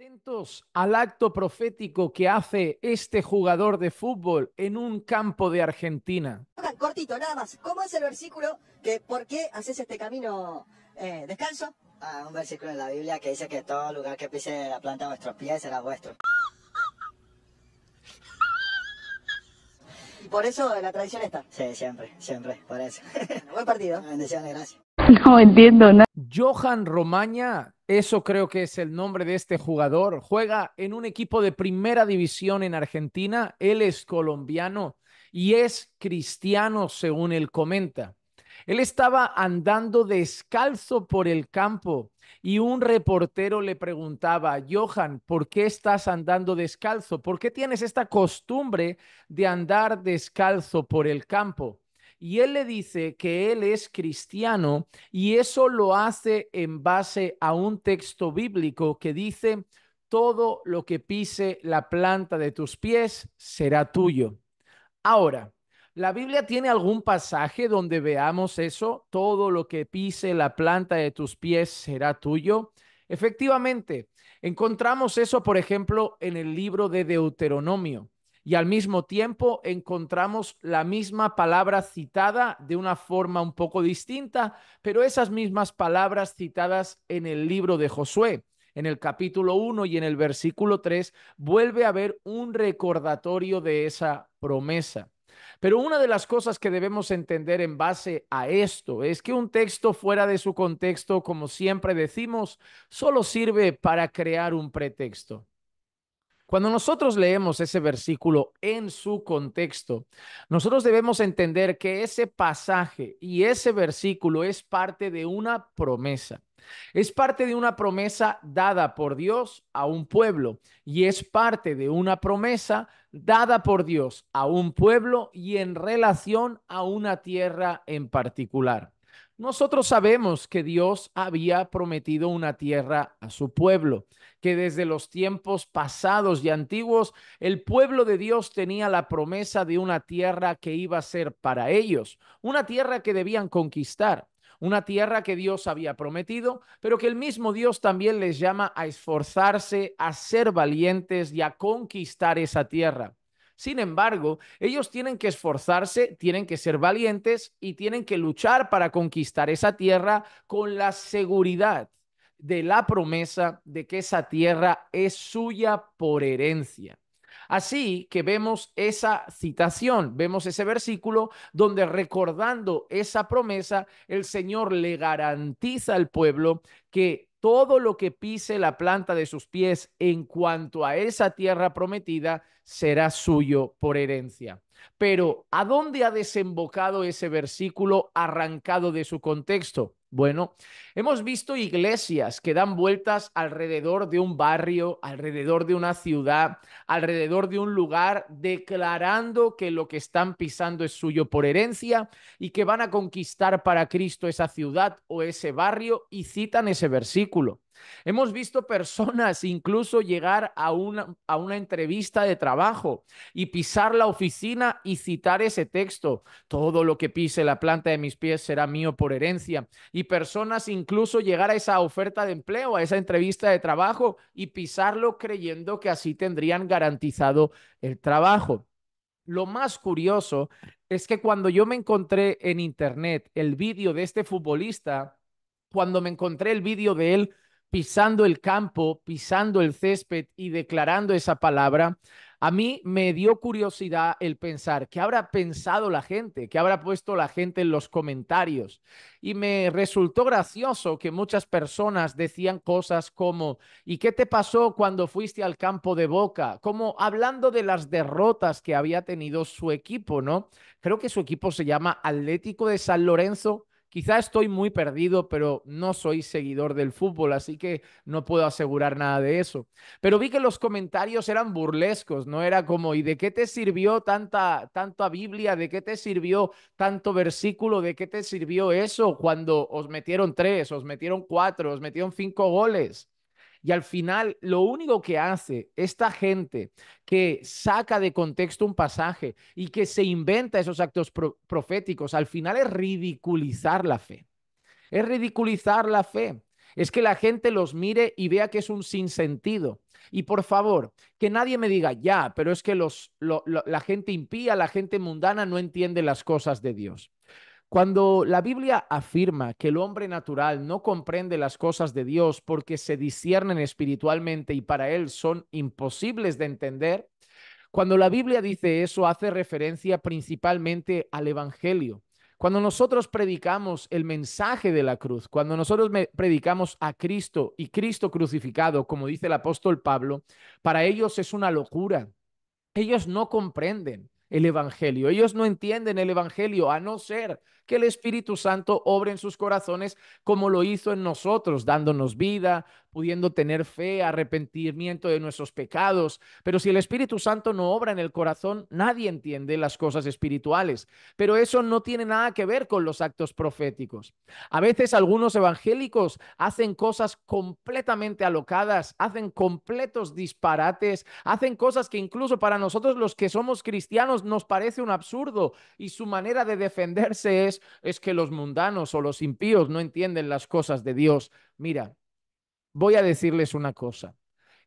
Atentos al acto profético que hace este jugador de fútbol en un campo de Argentina. Cortito, nada más. ¿Cómo es el versículo que por qué haces este camino descalzo? Un versículo en la Biblia que dice que todo lugar que pise la planta de vuestros pies será vuestro. Y por eso la tradición está. Sí, siempre, por eso. Buen partido. Bendiciones, gracias. No entiendo nada. Johan Romaña, eso creo que es el nombre de este jugador, juega en un equipo de primera división en Argentina. Él es colombiano y es cristiano, según él comenta. Él estaba andando descalzo por el campo y un reportero le preguntaba: Johan, ¿por qué estás andando descalzo? ¿Por qué tienes esta costumbre de andar descalzo por el campo? Y él le dice que él es cristiano y eso lo hace en base a un texto bíblico que dice: todo lo que pise la planta de tus pies será tuyo. Ahora, ¿la Biblia tiene algún pasaje donde veamos eso? Todo lo que pise la planta de tus pies será tuyo. Efectivamente, encontramos eso, por ejemplo, en el libro de Deuteronomio. Y al mismo tiempo encontramos la misma palabra citada de una forma un poco distinta, pero esas mismas palabras citadas en el libro de Josué. En el capítulo 1 y en el versículo 3 vuelve a haber un recordatorio de esa promesa. Pero una de las cosas que debemos entender en base a esto es que un texto fuera de su contexto, como siempre decimos, solo sirve para crear un pretexto. Cuando nosotros leemos ese versículo en su contexto, nosotros debemos entender que ese pasaje y ese versículo es parte de una promesa. Es parte de una promesa dada por Dios a un pueblo y es parte de una promesa dada por Dios a un pueblo y en relación a una tierra en particular. Nosotros sabemos que Dios había prometido una tierra a su pueblo, que desde los tiempos pasados y antiguos el pueblo de Dios tenía la promesa de una tierra que iba a ser para ellos, una tierra que debían conquistar, una tierra que Dios había prometido, pero que el mismo Dios también les llama a esforzarse, a ser valientes y a conquistar esa tierra. Sin embargo, ellos tienen que esforzarse, tienen que ser valientes y tienen que luchar para conquistar esa tierra con la seguridad de la promesa de que esa tierra es suya por herencia. Así que vemos esa citación, vemos ese versículo donde, recordando esa promesa, el Señor le garantiza al pueblo que todo lo que pise la planta de sus pies en cuanto a esa tierra prometida será suyo por herencia. Pero ¿a dónde ha desembocado ese versículo arrancado de su contexto? Bueno, hemos visto iglesias que dan vueltas alrededor de un barrio, alrededor de una ciudad, alrededor de un lugar, declarando que lo que están pisando es suyo por herencia y que van a conquistar para Cristo esa ciudad o ese barrio, y citan ese versículo. Hemos visto personas incluso llegar a una entrevista de trabajo y pisar la oficina y citar ese texto: todo lo que pise la planta de mis pies será mío por herencia. Y personas incluso llegar a esa oferta de empleo, a esa entrevista de trabajo y pisarlo creyendo que así tendrían garantizado el trabajo. Lo más curioso es que cuando yo me encontré en internet el vídeo de este futbolista, cuando me encontré el vídeo de él pisando el campo, pisando el césped y declarando esa palabra, a mí me dio curiosidad el pensar qué habrá pensado la gente, qué habrá puesto la gente en los comentarios. Y me resultó gracioso que muchas personas decían cosas como: ¿y qué te pasó cuando fuiste al campo de Boca? Como hablando de las derrotas que había tenido su equipo, ¿no? Creo que su equipo se llama Atlético de San Lorenzo. Quizá estoy muy perdido, pero no soy seguidor del fútbol, así que no puedo asegurar nada de eso. Pero vi que los comentarios eran burlescos, no era como: ¿y de qué te sirvió tanta Biblia? ¿De qué te sirvió tanto versículo? ¿De qué te sirvió eso cuando os metieron 3, os metieron 4, os metieron 5 goles? Y al final, lo único que hace esta gente que saca de contexto un pasaje y que se inventa esos actos proféticos, al final es ridiculizar la fe. Es ridiculizar la fe. Es que la gente los mire y vea que es un sinsentido. Y por favor, que nadie me diga, ya, pero es que la gente impía, la gente mundana no entiende las cosas de Dios. Cuando la Biblia afirma que el hombre natural no comprende las cosas de Dios porque se disciernen espiritualmente y para él son imposibles de entender, cuando la Biblia dice eso, hace referencia principalmente al Evangelio. Cuando nosotros predicamos el mensaje de la cruz, cuando nosotros predicamos a Cristo y Cristo crucificado, como dice el apóstol Pablo, para ellos es una locura. Ellos no comprenden el Evangelio, ellos no entienden el Evangelio, a no ser que el Espíritu Santo obre en sus corazones como lo hizo en nosotros, dándonos vida, pudiendo tener fe, arrepentimiento de nuestros pecados. Pero si el Espíritu Santo no obra en el corazón, nadie entiende las cosas espirituales. Pero eso no tiene nada que ver con los actos proféticos. A veces algunos evangélicos hacen cosas completamente alocadas, hacen completos disparates, hacen cosas que incluso para nosotros los que somos cristianos nos parece un absurdo, y su manera de defenderse es que los mundanos o los impíos no entienden las cosas de Dios. Mira, voy a decirles una cosa.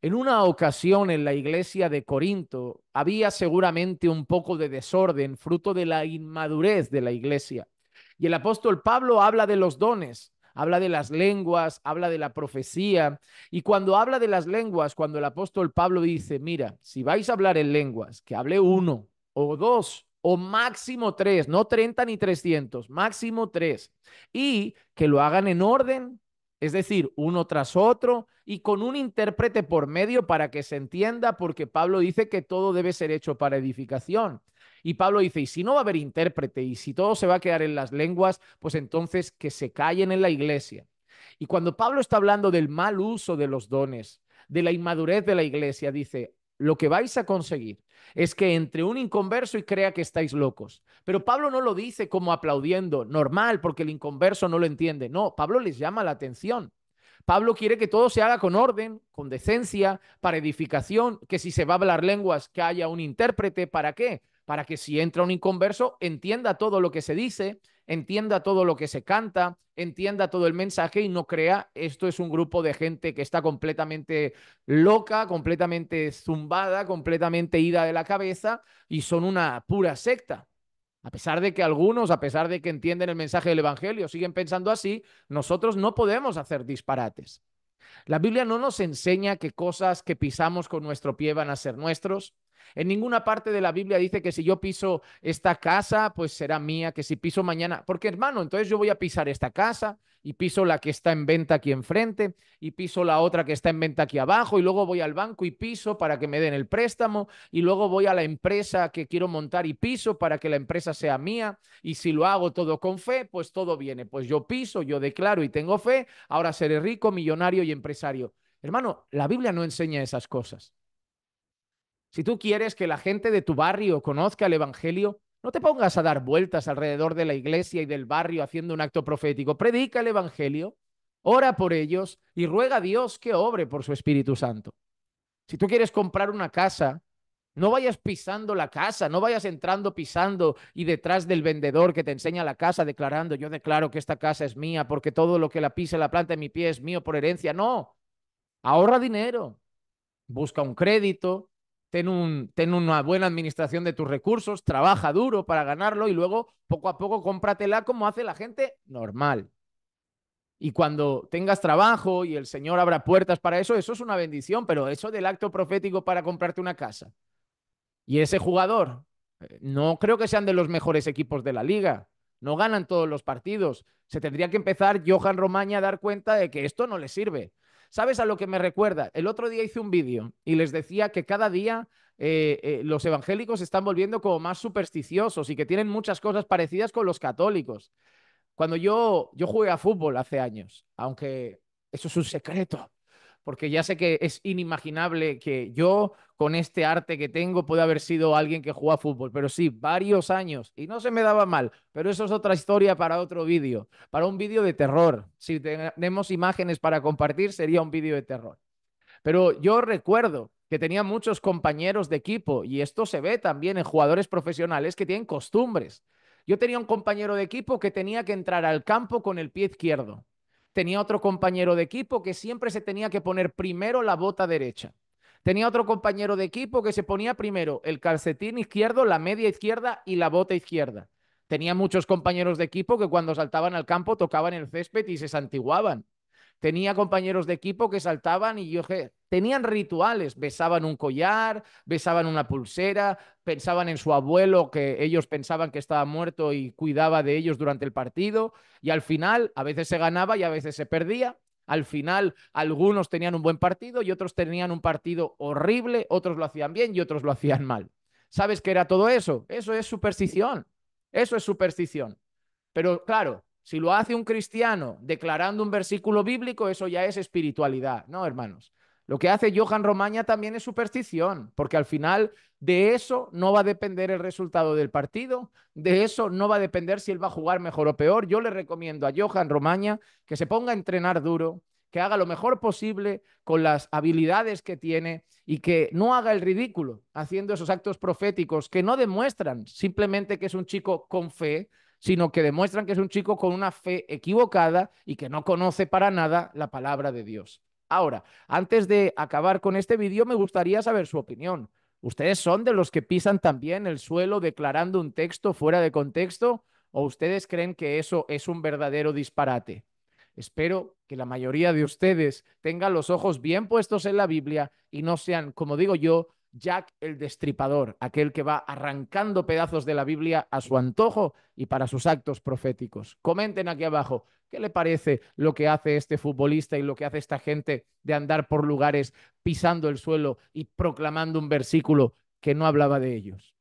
En una ocasión en la iglesia de Corinto había seguramente un poco de desorden, fruto de la inmadurez de la iglesia. Y el apóstol Pablo habla de los dones, habla de las lenguas, habla de la profecía. Y cuando habla de las lenguas, cuando el apóstol Pablo dice, mira, si vais a hablar en lenguas, que hable uno o dos o máximo tres, no 30 ni 300, máximo tres. Y que lo hagan en orden, es decir, uno tras otro y con un intérprete por medio para que se entienda, porque Pablo dice que todo debe ser hecho para edificación. Y Pablo dice, y si no va a haber intérprete y si todo se va a quedar en las lenguas, pues entonces que se callen en la iglesia. Y cuando Pablo está hablando del mal uso de los dones, de la inmadurez de la iglesia, dice, lo que vais a conseguir es que entre un inconverso y crea que estáis locos. Pero Pablo no lo dice como aplaudiendo, normal, porque el inconverso no lo entiende. No, Pablo les llama la atención. Pablo quiere que todo se haga con orden, con decencia, para edificación, que si se va a hablar lenguas, que haya un intérprete. ¿Para qué? Para que si entra un inconverso, entienda todo lo que se dice, entienda todo lo que se canta, entienda todo el mensaje y no crea esto es un grupo de gente que está completamente loca, completamente zumbada, completamente ida de la cabeza y son una pura secta. A pesar de que algunos, a pesar de que entienden el mensaje del Evangelio, siguen pensando así, nosotros no podemos hacer disparates. La Biblia no nos enseña que cosas que pisamos con nuestro pie van a ser nuestros. En ninguna parte de la Biblia dice que si yo piso esta casa, pues será mía, que si piso mañana, porque hermano, entonces yo voy a pisar esta casa y piso la que está en venta aquí enfrente y piso la otra que está en venta aquí abajo y luego voy al banco y piso para que me den el préstamo y luego voy a la empresa que quiero montar y piso para que la empresa sea mía y si lo hago todo con fe, pues todo viene. Pues yo piso, yo declaro y tengo fe, ahora seré rico, millonario y empresario. Hermano, la Biblia no enseña esas cosas. Si tú quieres que la gente de tu barrio conozca el Evangelio, no te pongas a dar vueltas alrededor de la iglesia y del barrio haciendo un acto profético. Predica el Evangelio, ora por ellos y ruega a Dios que obre por su Espíritu Santo. Si tú quieres comprar una casa, no vayas pisando la casa, no vayas entrando pisando y detrás del vendedor que te enseña la casa declarando, yo declaro que esta casa es mía porque todo lo que la pisa la planta de mi pie es mío por herencia. No, ahorra dinero, busca un crédito, ten una buena administración de tus recursos, trabaja duro para ganarlo y luego poco a poco cómpratela como hace la gente normal. Y cuando tengas trabajo y el Señor abra puertas para eso, eso es una bendición, pero eso del acto profético para comprarte una casa. Y ese jugador, no creo que sean de los mejores equipos de la liga, no ganan todos los partidos. Se tendría que empezar Johan Romaña a dar cuenta de que esto no le sirve. ¿Sabes a lo que me recuerda? El otro día hice un vídeo y les decía que cada día los evangélicos se están volviendo como más supersticiosos y que tienen muchas cosas parecidas con los católicos. Cuando yo jugué a fútbol hace años, aunque eso es un secreto, porque ya sé que es inimaginable que yo, con este arte que tengo, pueda haber sido alguien que jugó a fútbol, pero sí, varios años, y no se me daba mal, pero eso es otra historia para otro vídeo, para un vídeo de terror. Si tenemos imágenes para compartir, sería un vídeo de terror. Pero yo recuerdo que tenía muchos compañeros de equipo y esto se ve también en jugadores profesionales que tienen costumbres. Yo tenía un compañero de equipo que tenía que entrar al campo con el pie izquierdo. tenía otro compañero de equipo que siempre se tenía que poner primero la bota derecha. Tenía otro compañero de equipo que se ponía primero el calcetín izquierdo, la media izquierda y la bota izquierda. Tenía muchos compañeros de equipo que cuando saltaban al campo tocaban el césped y se santiguaban. Tenía compañeros de equipo que saltaban y tenían rituales, besaban un collar, besaban una pulsera, pensaban en su abuelo que ellos pensaban que estaba muerto y cuidaba de ellos durante el partido y al final a veces se ganaba y a veces se perdía. Al final algunos tenían un buen partido y otros tenían un partido horrible, otros lo hacían bien y otros lo hacían mal. ¿Sabes qué era todo eso? Eso es superstición. Eso es superstición. Pero claro, si lo hace un cristiano declarando un versículo bíblico, eso ya es espiritualidad, ¿no, hermanos? Lo que hace Johan Romaña también es superstición, porque al final de eso no va a depender el resultado del partido, de eso no va a depender si él va a jugar mejor o peor. Yo le recomiendo a Johan Romaña que se ponga a entrenar duro, que haga lo mejor posible con las habilidades que tiene y que no haga el ridículo haciendo esos actos proféticos que no demuestran simplemente que es un chico con fe, sino que demuestran que es un chico con una fe equivocada y que no conoce para nada la palabra de Dios. Ahora, antes de acabar con este vídeo, me gustaría saber su opinión. ¿Ustedes son de los que pisan también el suelo declarando un texto fuera de contexto o ustedes creen que eso es un verdadero disparate? Espero que la mayoría de ustedes tengan los ojos bien puestos en la Biblia y no sean, como digo yo, Jack el Destripador, aquel que va arrancando pedazos de la Biblia a su antojo y para sus actos proféticos. Comenten aquí abajo qué le parece lo que hace este futbolista y lo que hace esta gente de andar por lugares pisando el suelo y proclamando un versículo que no hablaba de ellos.